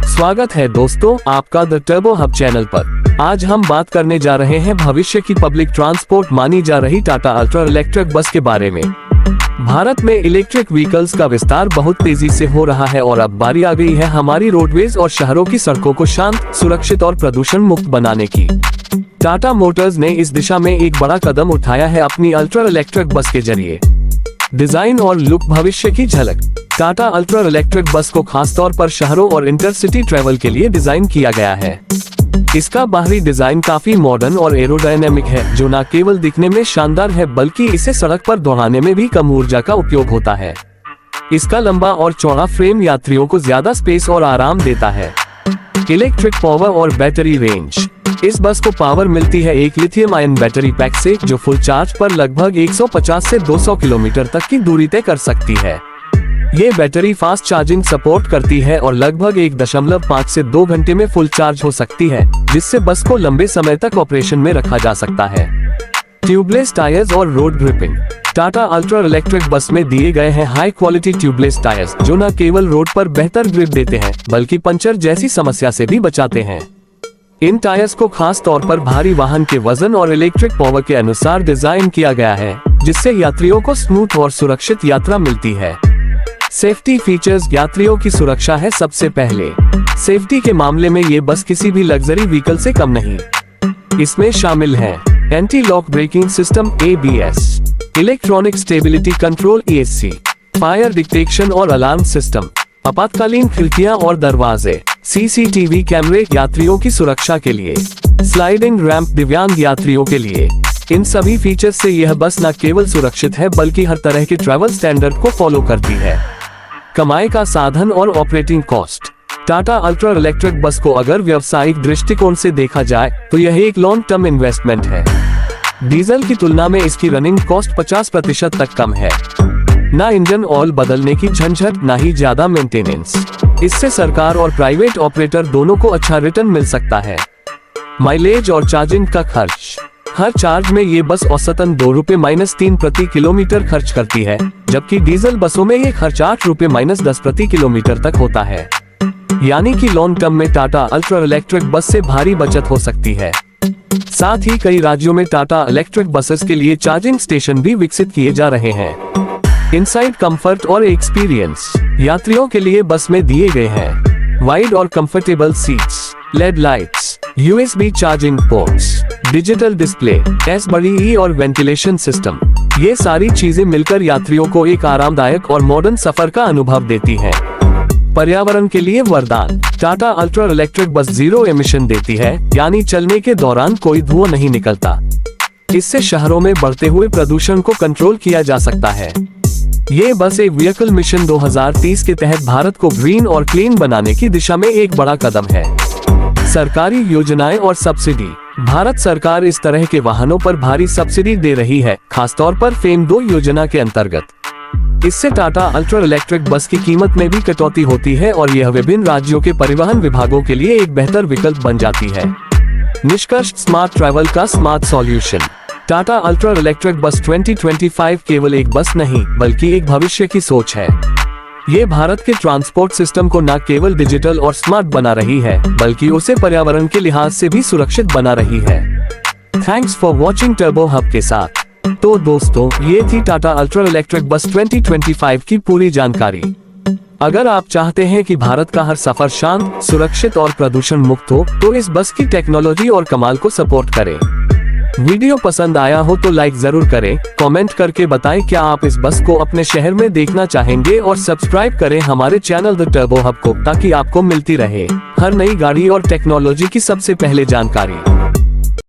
स्वागत है दोस्तों आपका द टर्बो हब चैनल पर। आज हम बात करने जा रहे हैं भविष्य की पब्लिक ट्रांसपोर्ट मानी जा रही टाटा अल्ट्रा इलेक्ट्रिक बस के बारे में। भारत में इलेक्ट्रिक व्हीकल्स का विस्तार बहुत तेजी से हो रहा है और अब बारी आ गई है हमारी रोडवेज और शहरों की सड़कों को शांत, सुरक्षित और प्रदूषण मुक्त बनाने की। टाटा मोटर्स ने इस दिशा में एक बड़ा कदम उठाया है अपनी अल्ट्रा इलेक्ट्रिक बस के जरिए। डिजाइन और लुक भविष्य की झलक। टाटा अल्ट्रा इलेक्ट्रिक बस को खासतौर पर शहरों और इंटरसिटी ट्रैवल के लिए डिजाइन किया गया है। इसका बाहरी डिजाइन काफी मॉडर्न और एरोडायनेमिक है, जो न केवल दिखने में शानदार है बल्कि इसे सड़क पर दौड़ाने में भी कम ऊर्जा का उपयोग होता है। इसका लंबा और चौड़ा फ्रेम यात्रियों को ज्यादा स्पेस और आराम देता है। इलेक्ट्रिक पावर और बैटरी रेंज। इस बस को पावर मिलती है एक लिथियम आयन बैटरी पैक से, जो फुल चार्ज पर लगभग 150 से 200 किलोमीटर तक की दूरी तय कर सकती है। ये बैटरी फास्ट चार्जिंग सपोर्ट करती है और लगभग 1.5 से 2 घंटे में फुल चार्ज हो सकती है, जिससे बस को लंबे समय तक ऑपरेशन में रखा जा सकता है। ट्यूबलेस टायर्स और road gripping. Tata ultra electric bus में दिए गए हैं हाई क्वालिटी ट्यूबलेस टायर्स, जो न केवल रोड पर बेहतर ग्रिप देते हैं बल्कि पंचर जैसी समस्या से भी बचाते हैं। इन टायर्स को खास तौर पर भारी वाहन के वजन और इलेक्ट्रिक पावर के अनुसार डिजाइन किया गया है, जिससे यात्रियों को स्मूथ और सुरक्षित यात्रा मिलती है। Safety features. यात्रियों की सुरक्षा है सबसे पहले। सेफ्टी के मामले में ये बस किसी भी लग्जरी व्हीकल से कम नहीं। इसमें शामिल है anti lock braking system ABS, electronic stability control ESC, fire detection और अलार्म सिस्टम, आपातकालीन खिड़कियां और दरवाजे, CCTV कैमरे यात्रियों की सुरक्षा के लिए, स्लाइडिंग रैंप दिव्यांग यात्रियों के लिए। इन सभी फीचर्स से यह बस न केवल सुरक्षित है बल्कि हर तरह के ट्रैवल स्टैंडर्ड को फॉलो करती है। कमाई का साधन और operating cost. Tata ultra electric bus को अगर व्यावसायिक दृष्टिकोण से देखा जाए तो यह एक लॉन्ग टर्म इन्वेस्टमेंट है। डीजल की तुलना में इसकी रनिंग कॉस्ट 50% तक कम है। न इंजन ऑयल बदलने की झंझट, न ही ज्यादा मेंटेनेंस। इससे सरकार और प्राइवेट ऑपरेटर दोनों को अच्छा रिटर्न मिल सकता है। माइलेज और चार्जिंग का खर्च। हर चार्ज में ये बस औसतन ₹2-3 प्रति किलोमीटर खर्च करती है, जबकि डीजल बसों में ये खर्च ₹8-10 प्रति किलोमीटर तक होता है। यानी कि लॉन्ग टर्म में टाटा अल्ट्रा इलेक्ट्रिक बस से भारी बचत हो सकती है। साथ ही कई राज्यों में टाटा इलेक्ट्रिक बसेस के लिए चार्जिंग स्टेशन भी विकसित किए जा रहे हैं। इनसाइड कंफर्ट और एक्सपीरियंस। यात्रियों के लिए बस में दिए गए हैं वाइड और comfortable seats, LED lights, USB charging ports, digital display, SBE और वेंटिलेशन सिस्टम। ये सारी चीजें मिलकर यात्रियों को एक आरामदायक और मॉडर्न सफर का अनुभव देती हैं। पर्यावरण के लिए वरदान। Tata ultra electric bus 0 emission देती है, यानी चलने के दौरान कोई धुआं नहीं निकलता। इससे शहरों में बढ़ते हुए प्रदूषण को कंट्रोल किया जा सकता है। ये बस एक व्हीकल मिशन 2030 के तहत भारत को ग्रीन और क्लीन बनाने की दिशा में एक बड़ा कदम है। सरकारी योजनाएं और सब्सिडी। भारत सरकार इस तरह के वाहनों पर भारी सब्सिडी दे रही है, खासतौर पर फेम 2 योजना के अंतर्गत। इससे टाटा अल्ट्रा इलेक्ट्रिक बस की कीमत में भी कटौती होती है और यह विभिन्न राज्यों के परिवहन विभागों के लिए एक बेहतर विकल्प बन जाती है। निष्कर्ष। स्मार्ट ट्रैवल का smart solution. Tata ultra electric bus 2025 केवल एक बस नहीं बल्कि एक भविष्य की सोच है। ये भारत के ट्रांसपोर्ट सिस्टम को न केवल डिजिटल और स्मार्ट बना रही है बल्कि उसे पर्यावरण के लिहाज से भी सुरक्षित बना रही है। Thanks for watching turbo hub के साथ। तो दोस्तों, ये थी टाटा अल्ट्रा इलेक्ट्रिक बस 2025 की पूरी जानकारी। अगर आप चाहते हैं कि भारत का हर सफर शांत, सुरक्षित और प्रदूषण मुक्त हो, तो इस बस की टेक्नोलॉजी और कमाल को सपोर्ट करें। वीडियो पसंद आया हो तो लाइक जरूर करें, कमेंट करके बताएं क्या आप इस बस को अपने शहर में देखना चाहेंगे और सब्सक्राइब करें हमारे चैनल द टर्बो हब को, ताकि आपको मिलती रहे हर नई गाड़ी और टेक्नोलॉजी की सबसे पहले जानकारी।